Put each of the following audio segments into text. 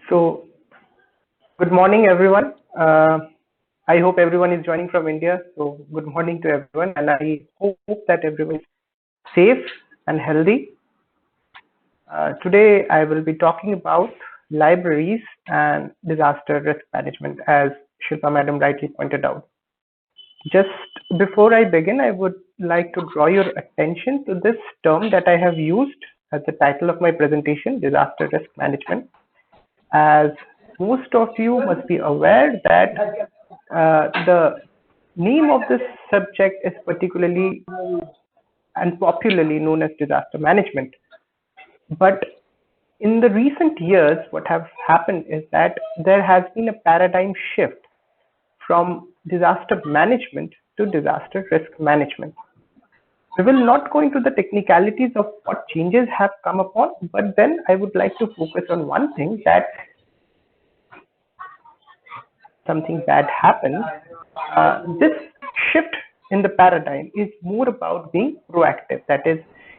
So, good morning, everyone. I hope everyone is joining from India. So, good morning to everyone, and I hope that everyone is safe and healthy. Today, I will be talking about libraries and disaster risk management, as Shilpa Madam rightly pointed out. Just before I begin, I would like to draw your attention to this term that I have used as the title of my presentation, disaster risk management. As most of you must be aware that the name of this subject is particularly and popularly known as disaster management. But in the recent years, what has happened is that there has been a paradigm shift from disaster management to disaster risk management. We will not go into the technicalities of what changes have come upon, but then I would like to focus on one thing, that something bad happens. This shift in the paradigm is more about being proactive. That is,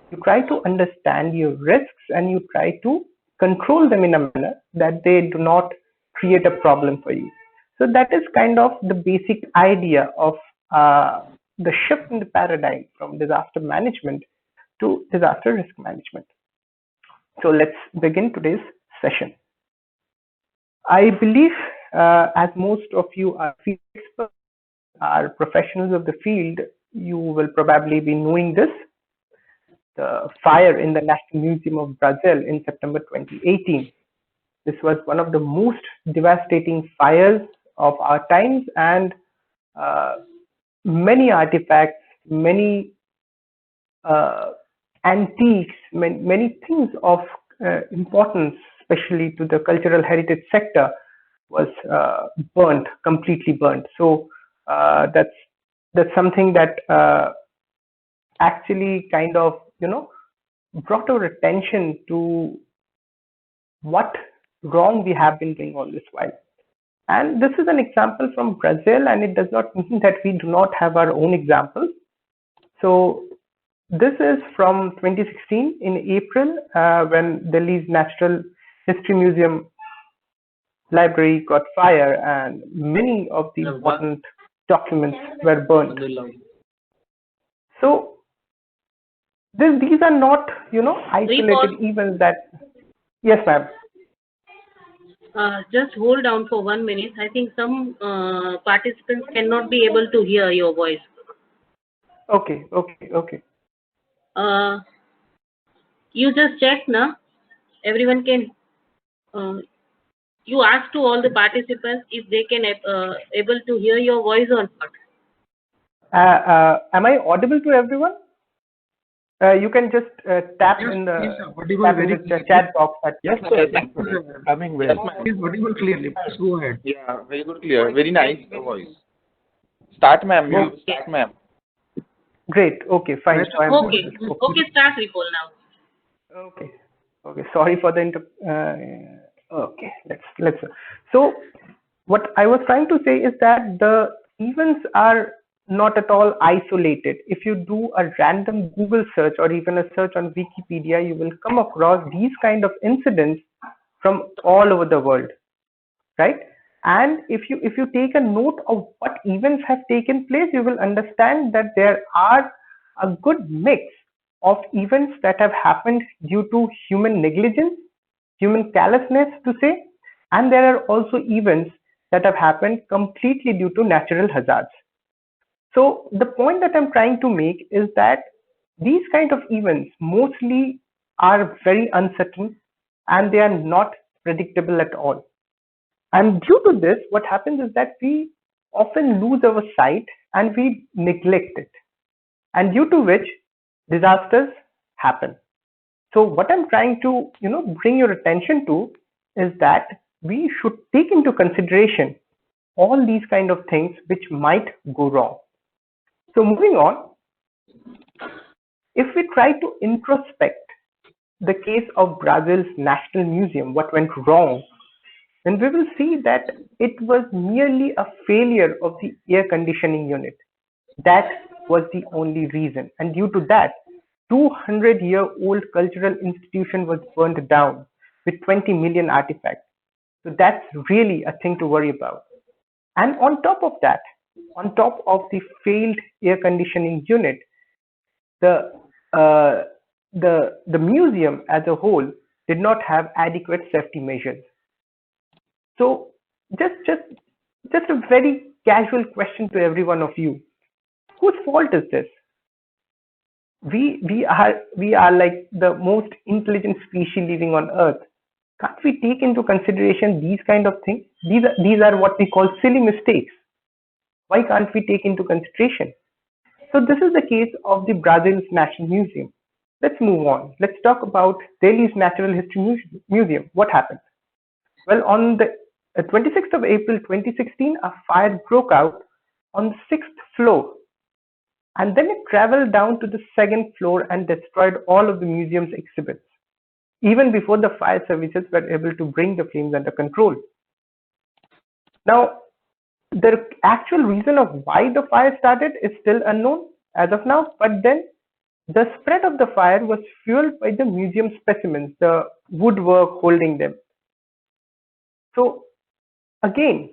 you try to understand your risks and you try to control them in a manner that they do not create a problem for you. So that is kind of the basic idea of the shift in the paradigm from disaster management to disaster risk management. So let's begin today's session. I believe, as most of you are field experts, are professionals of the field, you will probably be knowing this. The fire in the National Museum of Brazil in September 2018. This was one of the most devastating fires of our times, and many artifacts, many antiques, many things of importance, especially to the cultural heritage sector, was burnt, completely burnt. So that's something that actually kind of brought our attention to what wrong we have been doing all this while. And this is an example from Brazil, and it does not mean that we do not have our own examples. So this is from 2016 in April, when Delhi's Natural History Museum library got fire and many of the important documents were burnt. So these are not, isolated events that. Yes, ma'am. Just hold down for 1 minute. I think some participants cannot be able to hear your voice. Okay. You just check, na? Everyone can. You ask to all the participants if they can able to hear your voice or not. Am I audible to everyone? You can just tap in the chat box. Yes, sir. Coming well. Yes, audible clearly. Please go ahead. Yeah, very good, clear. Very nice voice. Start, ma'am. You start, ma'am. Great. Okay, fine. So okay, start Repaul now. Okay. Sorry for the okay. Let's. So, what I was trying to say is that the events are not at all isolated. If you do a random Google search or even a search on Wikipedia, you will come across these kind of incidents from all over the world, right? And if you take a note of what events have taken place, you will understand that there are a good mix of events that have happened due to human negligence, human callousness to say, and there are also events that have happened completely due to natural hazards. So the point that I'm trying to make is that these kind of events mostly are very uncertain and they are not predictable at all. And due to this, what happens is that we often lose our sight and we neglect it, and due to which disasters happen. So what I'm trying to bring your attention to is that we should take into consideration all these kind of things which might go wrong. So moving on, if we try to introspect the case of Brazil's National Museum, what went wrong, then we will see that it was merely a failure of the air conditioning unit. That was the only reason, and due to that, 200-year-old cultural institution was burned down with 20 million artifacts. So that's really a thing to worry about. And on top of that, on top of the failed air conditioning unit, the uh, the museum as a whole did not have adequate safety measures. So just a very casual question to every one of you: whose fault is this? We are like the most intelligent species living on Earth. Can't we take into consideration these kind of things? These are what we call silly mistakes. Why can't we take into consideration? So this is the case of the Brazil's National Museum. Let's move on. Let's talk about Delhi's Natural History Museum. What happened? Well, on the 26th of April 2016, a fire broke out on the sixth floor, and then it traveled down to the second floor and destroyed all of the museum's exhibits, even before the fire services were able to bring the flames under control. Now, the actual reason of why the fire started is still unknown as of now, but then the spread of the fire was fueled by the museum specimens, the woodwork holding them. So again,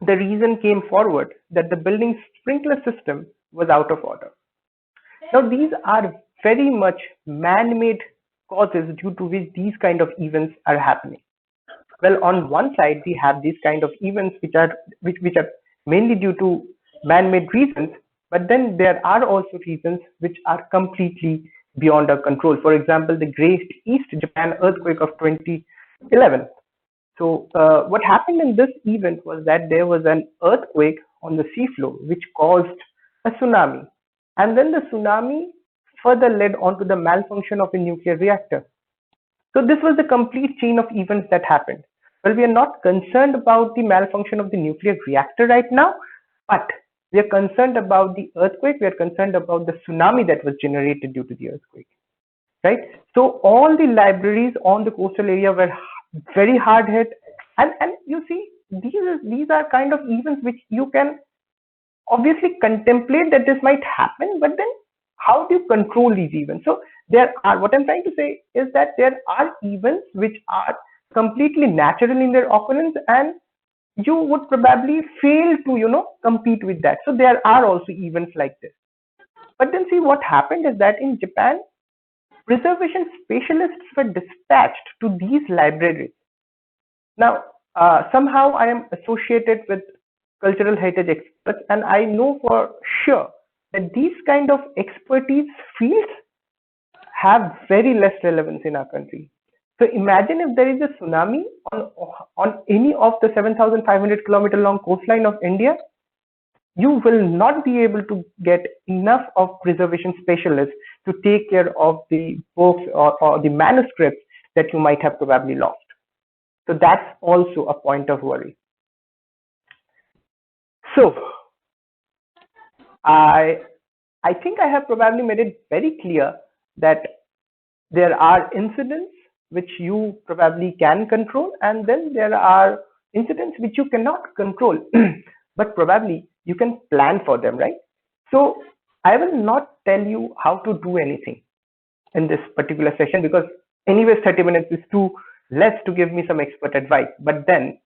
the reason came forward that the building's sprinkler system was out of order. Now these are very much man-made causes due to which these kind of events are happening. Well, on one side we have these kind of events which are mainly due to man-made reasons, but then there are also reasons which are completely beyond our control. For example, the Great East Japan earthquake of 2011. So what happened in this event was that there was an earthquake on the seafloor which caused a tsunami, and then the tsunami further led on to the malfunction of a nuclear reactor. So this was the complete chain of events that happened. Well, we are not concerned about the malfunction of the nuclear reactor right now, but we are concerned about the earthquake. We are concerned about the tsunami that was generated due to the earthquake, right? So all the libraries on the coastal area were very hard hit, and you see, these are kind of events which you can obviously contemplate that this might happen, but then how do you control these events? So what I'm trying to say is that there are events which are completely natural in their occurrence, and you would probably fail to compete with that. So there are also events like this. But then see, what happened is that in Japan, preservation specialists were dispatched to these libraries. Now somehow I am associated with cultural heritage experts, and I know for sure that these kind of expertise fields have very less relevance in our country. So imagine if there is a tsunami on any of the 7,500 kilometer long coastline of India, you will not be able to get enough of preservation specialists to take care of the books or the manuscripts that you might have probably lost. So that's also a point of worry. So I think I have probably made it very clear that there are incidents which you probably can control, and then there are incidents which you cannot control, but probably you can plan for them, right? So I will not tell you how to do anything in this particular session, because anyways 30 minutes is too less to give me some expert advice, but then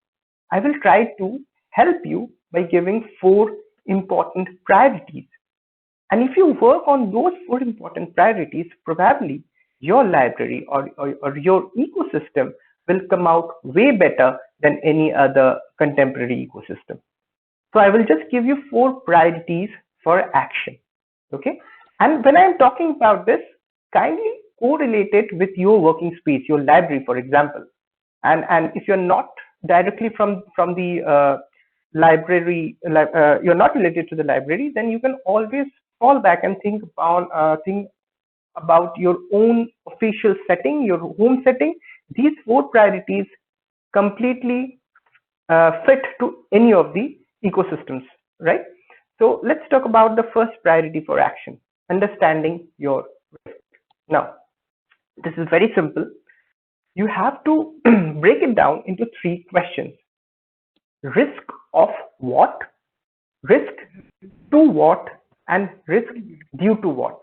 I will try to help you by giving 4 important priorities. And if you work on those 4 important priorities, probably your library or your ecosystem will come out way better than any other contemporary ecosystem. So I will just give you 4 priorities for action. Okay. And when I'm talking about this, kindly correlate it with your working space, your library, for example. And if you're not directly from the library, you're not related to the library, then you can always fall back and think about your own official setting, your home setting. These 4 priorities completely fit to any of the ecosystems, right? So let's talk about the first priority for action: understanding your risk. Now, this is very simple. You have to break it down into 3 questions: risk of what, risk to what, and risk due to what.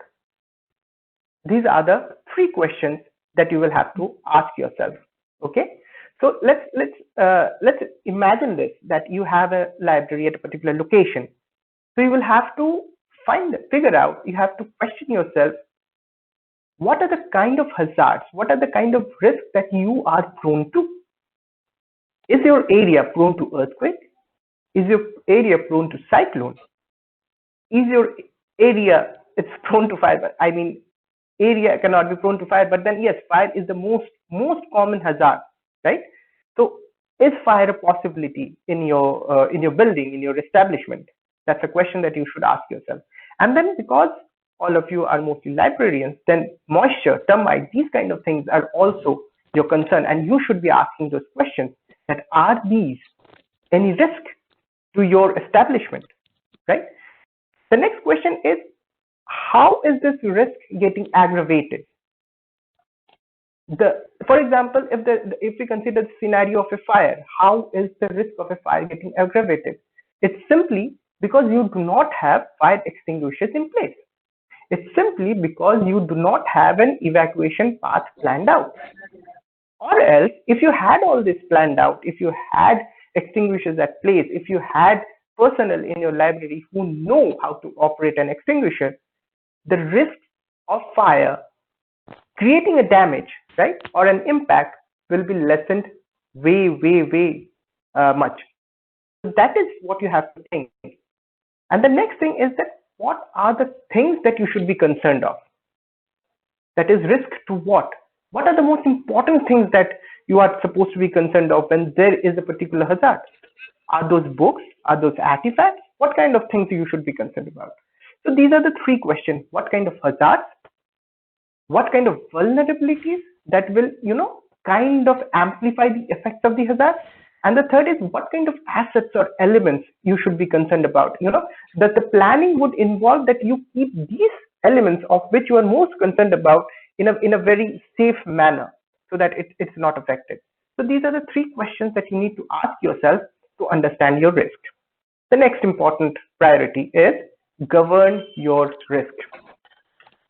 These are the 3 questions that you will have to ask yourself. Okay. So let's imagine this, that you have a library at a particular location. So you will have to figure out, you have to question yourself, what are the kind of hazards, what are the kind of risks that you are prone to? Is your area prone to earthquake? Is your area prone to cyclone? Is your area, it's prone to fire? I mean, area cannot be prone to fire, but then yes, fire is the most common hazard, right? So is fire a possibility in your building, in your establishment? That's a question that you should ask yourself. And then, because all of you are mostly librarians, then moisture, termite, these kind of things are also your concern, and you should be asking those questions, that are these any risk to your establishment, right? The next question is, how is this risk getting aggravated? For example, if we consider the scenario of a fire, how is the risk of a fire getting aggravated? It's simply because you do not have fire extinguishers in place. It's simply because you do not have an evacuation path planned out. Or else, if you had all this planned out, if you had extinguishers at place, if you had personnel in your library who know how to operate an extinguisher, the risk of fire creating a damage, right, or an impact will be lessened way much. So that is what you have to think. And the next thing is that, what are the things that you should be concerned of? That is, risk to what? What are the most important things that you are supposed to be concerned of when there is a particular hazard? Are those books? Are those artifacts? What kind of things you should be concerned about? So these are the three questions. What kind of hazards? What kind of vulnerabilities that will, kind of amplify the effects of the hazard? And the third is, what kind of assets or elements you should be concerned about? That the planning would involve that you keep these elements of which you are most concerned about in a very safe manner, so that it's not affected. So these are the three questions that you need to ask yourself to understand your risk. The next important priority is govern your risk.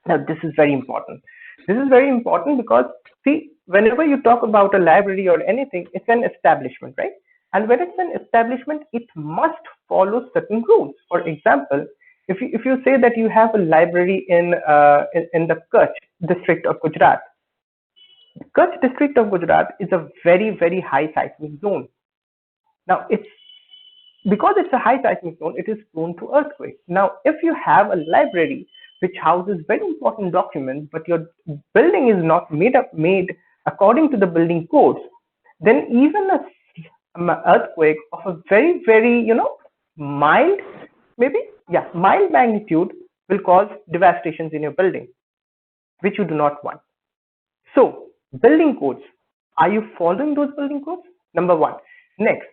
Now, this is very important. This is very important because, see, whenever you talk about a library or anything, it's an establishment, right? And when it's an establishment, it must follow certain rules. For example, if you say that you have a library in the Kutch district of Gujarat, the Kutch district of Gujarat is a very high seismic zone. Now, because it's a high seismic zone, it is prone to earthquakes. Now, if you have a library which houses very important documents, but your building is not made according to the building codes, then even an earthquake of a very mild magnitude will cause devastations in your building, which you do not want. So, building codes, are you following those building codes? Number one. Next,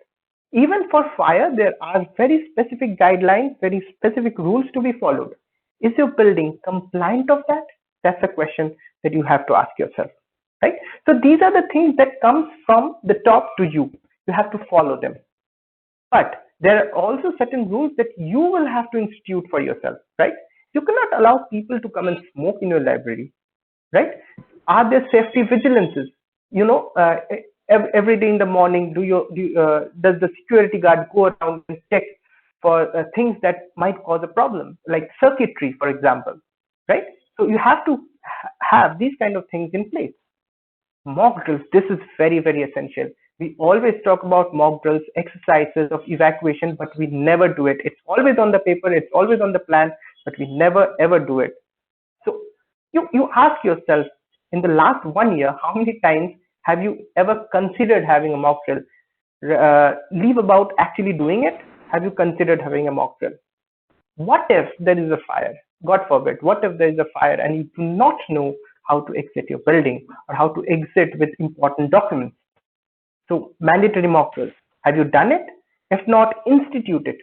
even for fire, there are very specific guidelines, very specific rules to be followed. Is your building compliant of that? That's a question that you have to ask yourself, right? So these are the things that come from the top to you. You have to follow them. But there are also certain rules that you will have to institute for yourself, right? You cannot allow people to come and smoke in your library, right? Are there safety vigilances? Every day in the morning, does the security guard go around and check for things that might cause a problem, like circuitry, for example, right? So you have to have these kind of things in place. Mock drills, this is very essential. We always talk about mock drills, exercises of evacuation, but we never do it. It's always on the paper, it's always on the plan, but we never ever do it. So you ask yourself, in the last 1 year, how many times have you ever considered having a mock drill? Leave about actually doing it. Have you considered having a mock drill? What if there is a fire? God forbid, what if there is a fire and you do not know how to exit your building or how to exit with important documents? So, mandatory mock drills. Have you done it? If not, institute it.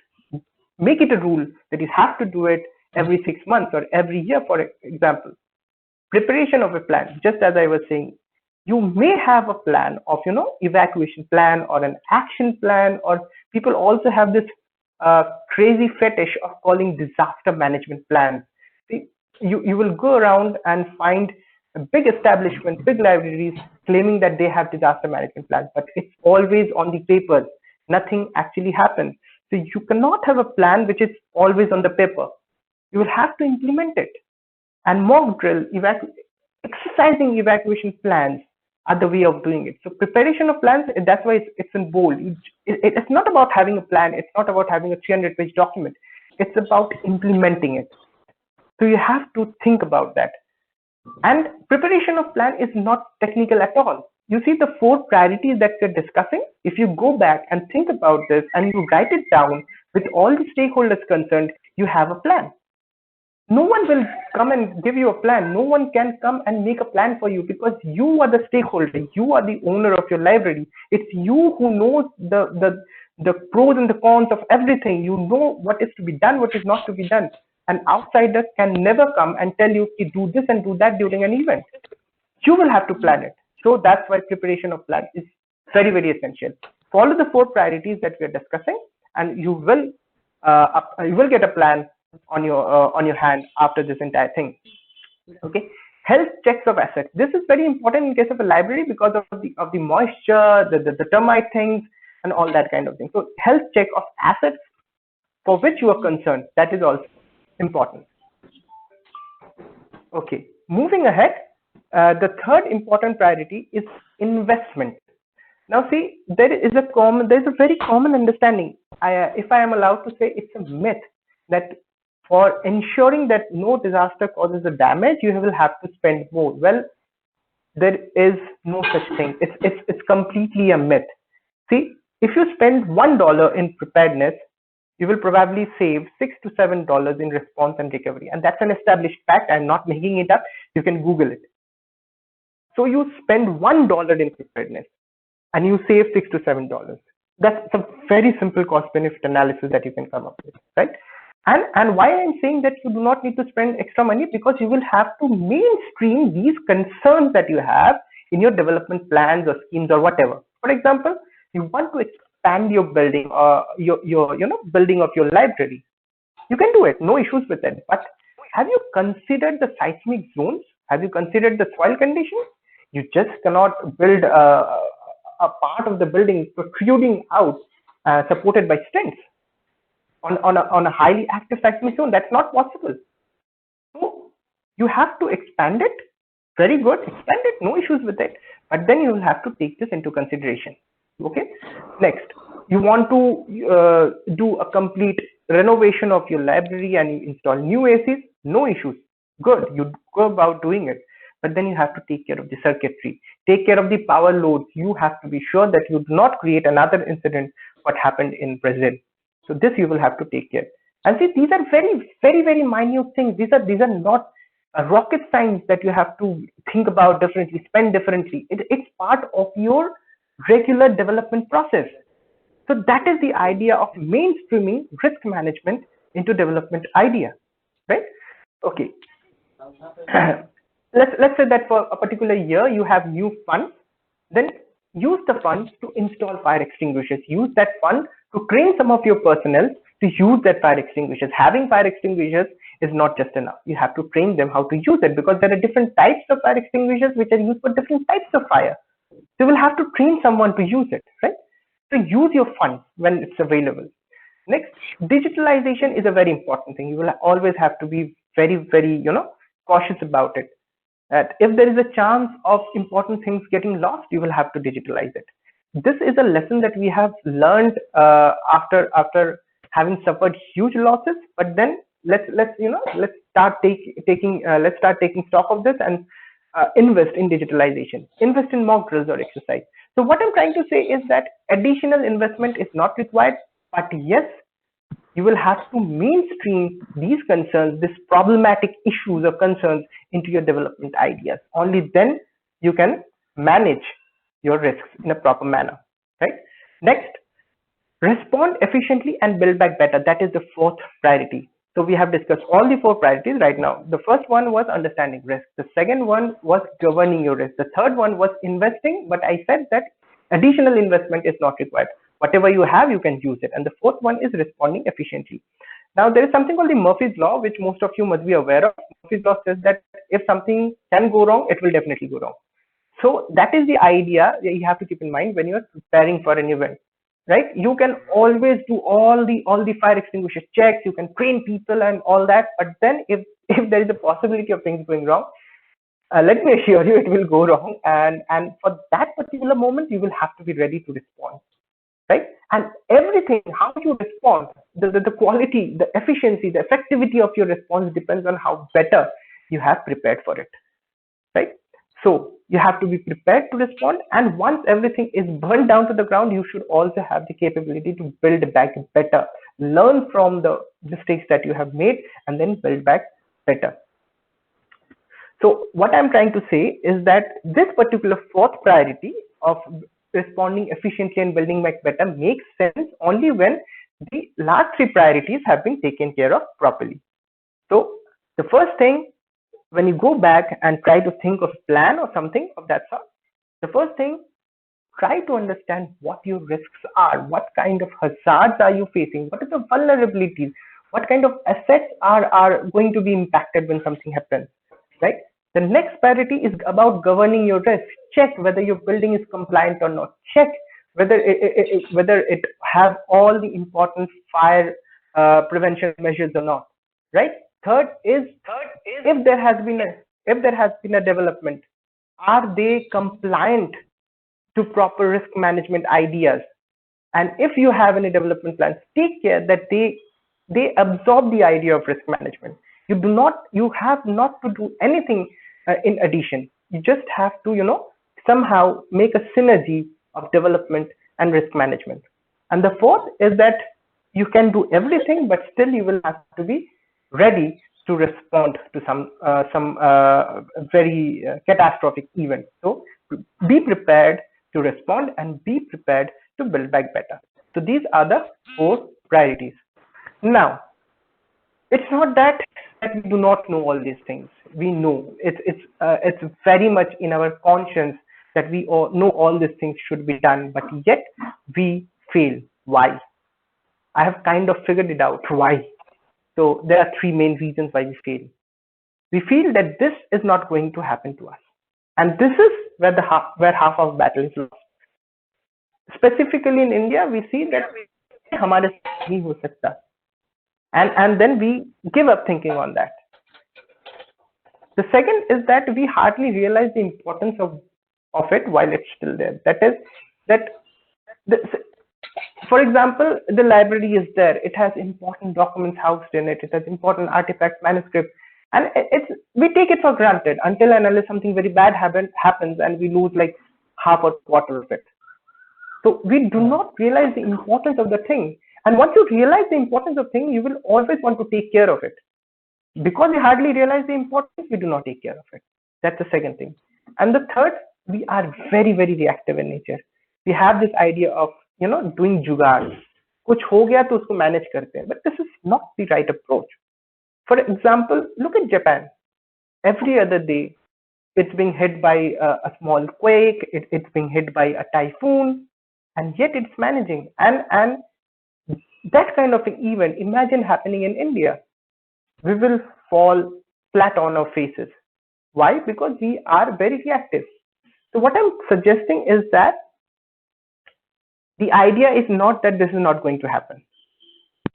Make it a rule that you have to do it every 6 months or every year, for example. Preparation of a plan, just as I was saying, you may have a plan of, evacuation plan or an action plan, or people also have this crazy fetish of calling disaster management plans. You will go around and find big establishments, big libraries claiming that they have disaster management plans, but it's always on the papers. Nothing actually happens. So you cannot have a plan which is always on the paper. You will have to implement it. And mock drill, exercising evacuation plans are the way of doing it. So preparation of plans, that's why it's in bold. It's not about having a plan. It's not about having a 300-page document. It's about implementing it. So you have to think about that. And preparation of plan is not technical at all. You see the 4 priorities that we're discussing. If you go back and think about this and you write it down with all the stakeholders concerned, you have a plan. No one will come and give you a plan. No one can come and make a plan for you because you are the stakeholder. You are the owner of your library. It's you who knows the pros and the cons of everything. You know what is to be done, what is not to be done. An outsider can never come and tell you to do this and do that during an event. You will have to plan it. So that's why preparation of plan is very, very essential. Follow the 4 priorities that we are discussing, and you will get a plan on your hand after this entire thing. Okay, health checks of assets. This is very important in case of a library because of the moisture, the termite things, and all that kind of thing. So health check of assets for which you are concerned, that is also important. Okay, moving ahead, the third important priority is investment. Now see, there is a very common understanding. If I am allowed to say, it's a myth that for ensuring that no disaster causes a damage, you will have to spend more. Well, there is no such thing. It's completely a myth. See, if you spend $1 in preparedness, you will probably save $6 to $7 in response and recovery. And that's an established fact. I'm not making it up. You can Google it. So you spend $1 in preparedness and you save $6 to $7. That's a very simple cost benefit analysis that you can come up with, right? And why I'm saying that you do not need to spend extra money, because you will have to mainstream these concerns that you have in your development plans or schemes or whatever. For example, you want to expand your building or your building of your library. You can do it, no issues with it. But have you considered the seismic zones? Have you considered the soil conditions? You just cannot build a part of the building protruding out, supported by stints on a highly active seismic zone. That's not possible. So you have to expand it. Very good, expand it, no issues with it. But then you will have to take this into consideration. Okay. Next, you want to do a complete renovation of your library and you install new ACs. No issues. Good. You go about doing it. But then you have to take care of the circuitry, take care of the power loads. You have to be sure that you do not create another incident what happened in Brazil. So this you will have to take care. And see, these are very, very, very minute things. These are not rocket science that you have to think about differently, spend differently. It's part of your regular development process. So that is the idea of mainstreaming risk management into development idea, right? Okay. Let's say that for a particular year you have new funds, then use the funds to install fire extinguishers. Use that fund to train some of your personnel to use that fire extinguishers. Having fire extinguishers is not just enough. You have to train them how to use it, because there are different types of fire extinguishers which are used for different types of fire. So you will have to train someone to use it, right? So use your funds when it's available. Next, digitalization is a very important thing. You will always have to be very, very, cautious about it. That if there is a chance of important things getting lost, you will have to digitalize it. This is a lesson that we have learned after having suffered huge losses. But then let's start taking stock of this and invest in digitalization, invest in mock drills or exercise. So what I'm trying to say is that additional investment is not required, but yes, you will have to mainstream these concerns, these problematic issues or concerns into your development ideas. Only then you can manage your risks in a proper manner, right? Next, respond efficiently and build back better. That is the 4th priority. So we have discussed all the 4 priorities right now. The first one was understanding risk. The second one was governing your risk. The third one was investing, but I said that additional investment is not required. Whatever you have, you can use it. And the 4th one is responding efficiently. Now, there is something called the Murphy's Law, which most of you must be aware of. Murphy's Law says that if something can go wrong, it will definitely go wrong. So that is the idea that you have to keep in mind when you're preparing for an event, right? You can always do all the fire extinguisher checks, you can train people and all that, but then if there is a possibility of things going wrong, let me assure you, it will go wrong, and for that particular moment, you will have to be ready to respond, right? And everything, how you respond, the quality, the efficiency, the effectivity of your response depends on how better you have prepared for it, right? So you have to be prepared to respond, and once everything is burned down to the ground, you should also have the capability to build back better, learn from the mistakes that you have made, and then build back better. So what I'm trying to say is that this particular fourth priority of responding efficiently and building back better makes sense only when the last three priorities have been taken care of properly. So the first thing, when you go back and try to think of a plan or something of that sort, the first thing, try to understand what your risks are, what kind of hazards are you facing, what are the vulnerabilities, what kind of assets are going to be impacted when something happens, right? The next priority is about governing your risk. Check whether your building is compliant or not. Check whether it have all the important fire prevention measures or not, right? Third is if there has been a development, are they compliant to proper risk management ideas? And if you have any development plans, take care that they absorb the idea of risk management. You have not to do anything in addition. You just have to somehow make a synergy of development and risk management. And the fourth is that you can do everything, but still you will have to be ready to respond to some very catastrophic event. So be prepared to respond and be prepared to build back better. So these are the four priorities. Now, it's not that we do not know all these things. We know it's very much in our conscience that we all know all these things should be done, but yet we fail. Why? I have kind of figured it out. Why? So there are three main reasons why we fail. We feel that this is not going to happen to us, and this is where half of battle is lost. Specifically in India, we see that हमारे साथ नहीं हो सकता, and then we give up thinking on that. The second is that we hardly realize the importance of it while it's still there. That is, for example, the library is there. It has important documents housed in it. It has important artifacts, manuscripts, and we take it for granted until and unless something very bad happens and we lose like half or quarter of it. So we do not realize the importance of the thing. And once you realize the importance of thing, you will always want to take care of it. Because we hardly realize the importance, we do not take care of it. That's the second thing. And the third, we are very, very reactive in nature. We have this idea of doing jugaad. Kuch ho gaya to usko manage karte hain. But this is not the right approach. For example, look at Japan. Every other day, it's being hit by a small quake. It's being hit by a typhoon, and yet it's managing. And that kind of an event, imagine happening in India. We will fall flat on our faces. Why? Because we are very reactive. So what I'm suggesting is that the idea is not that this is not going to happen.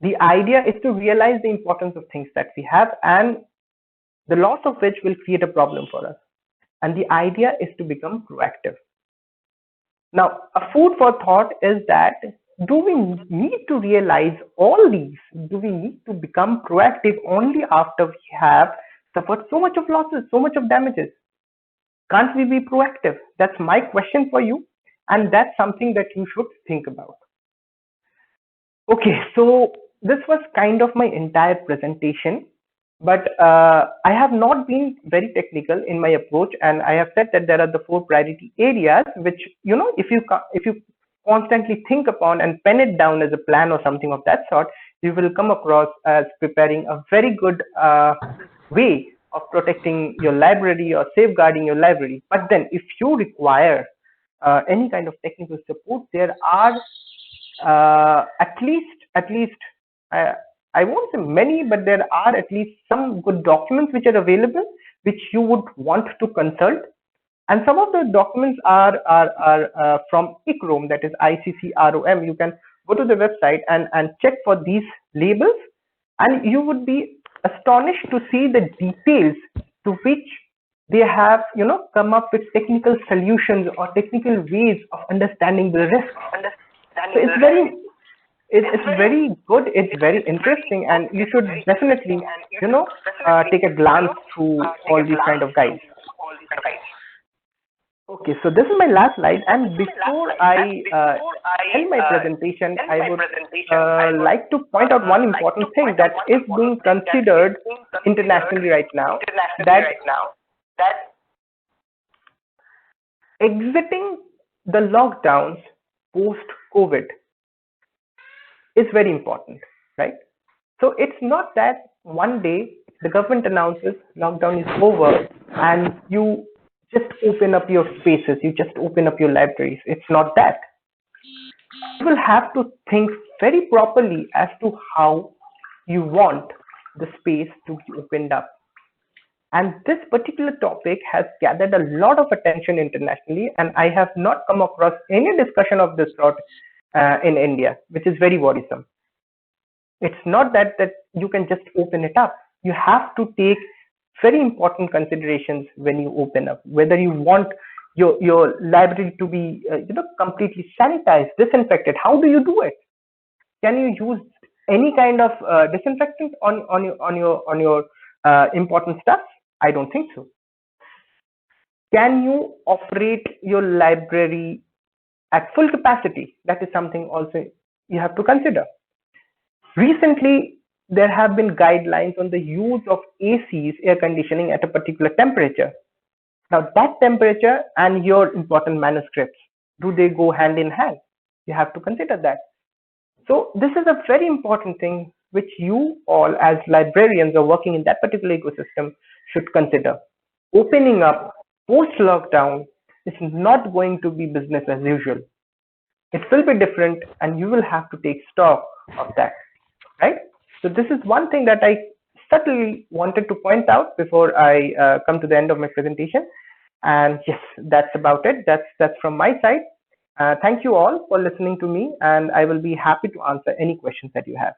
The idea is to realize the importance of things that we have, and the loss of which will create a problem for us. And the idea is to become proactive. Now, a food for thought is that, do we need to realize all these? Do we need to become proactive only after we have suffered so much of losses, so much of damages? Can't we be proactive? That's my question for you, and that's something that you should think about. Okay, so this was kind of my entire presentation, but I have not been very technical in my approach, and I have said that there are the four priority areas which, if you constantly think upon and pen it down as a plan or something of that sort, you will come across as preparing a very good way of protecting your library or safeguarding your library. But then if you require any kind of technical support, there are at least I won't say many, but there are at least some good documents which are available, which you would want to consult. And some of the documents are from ICROM, that is ICCROM. You can go to the website and check for these labels, and you would be astonished to see the details to which they have, come up with technical solutions or technical ways of understanding the risk. So it's very good. It's very interesting, and you should definitely, take a glance through all these kind of guides. Okay, so this is my last slide, and before I end my presentation, I would like to point out one important thing that is being considered internationally right now, that exiting the lockdowns post-COVID is very important, right? So it's not that one day the government announces lockdown is over and you just open up your spaces, you just open up your libraries. It's not that. You will have to think very properly as to how you want the space to be opened up. And this particular topic has gathered a lot of attention internationally, and I have not come across any discussion of this sort in India, which is very worrisome. It's not that you can just open it up. You have to take very important considerations when you open up, whether you want your library to be completely sanitized, disinfected. How do you do it? Can you use any kind of disinfectant on your important stuff? I don't think so. Can you operate your library at full capacity? That is something also you have to consider. Recently, there have been guidelines on the use of ACs, air conditioning, at a particular temperature. Now, that temperature and your important manuscripts, do they go hand in hand? You have to consider that. So this is a very important thing which you all as librarians or working in that particular ecosystem should consider. Opening up post-lockdown is not going to be business as usual. It will be different, and you will have to take stock of that, right? So this is one thing that I subtly wanted to point out before I come to the end of my presentation. And yes, that's about it. That's from my side. Thank you all for listening to me, and I will be happy to answer any questions that you have.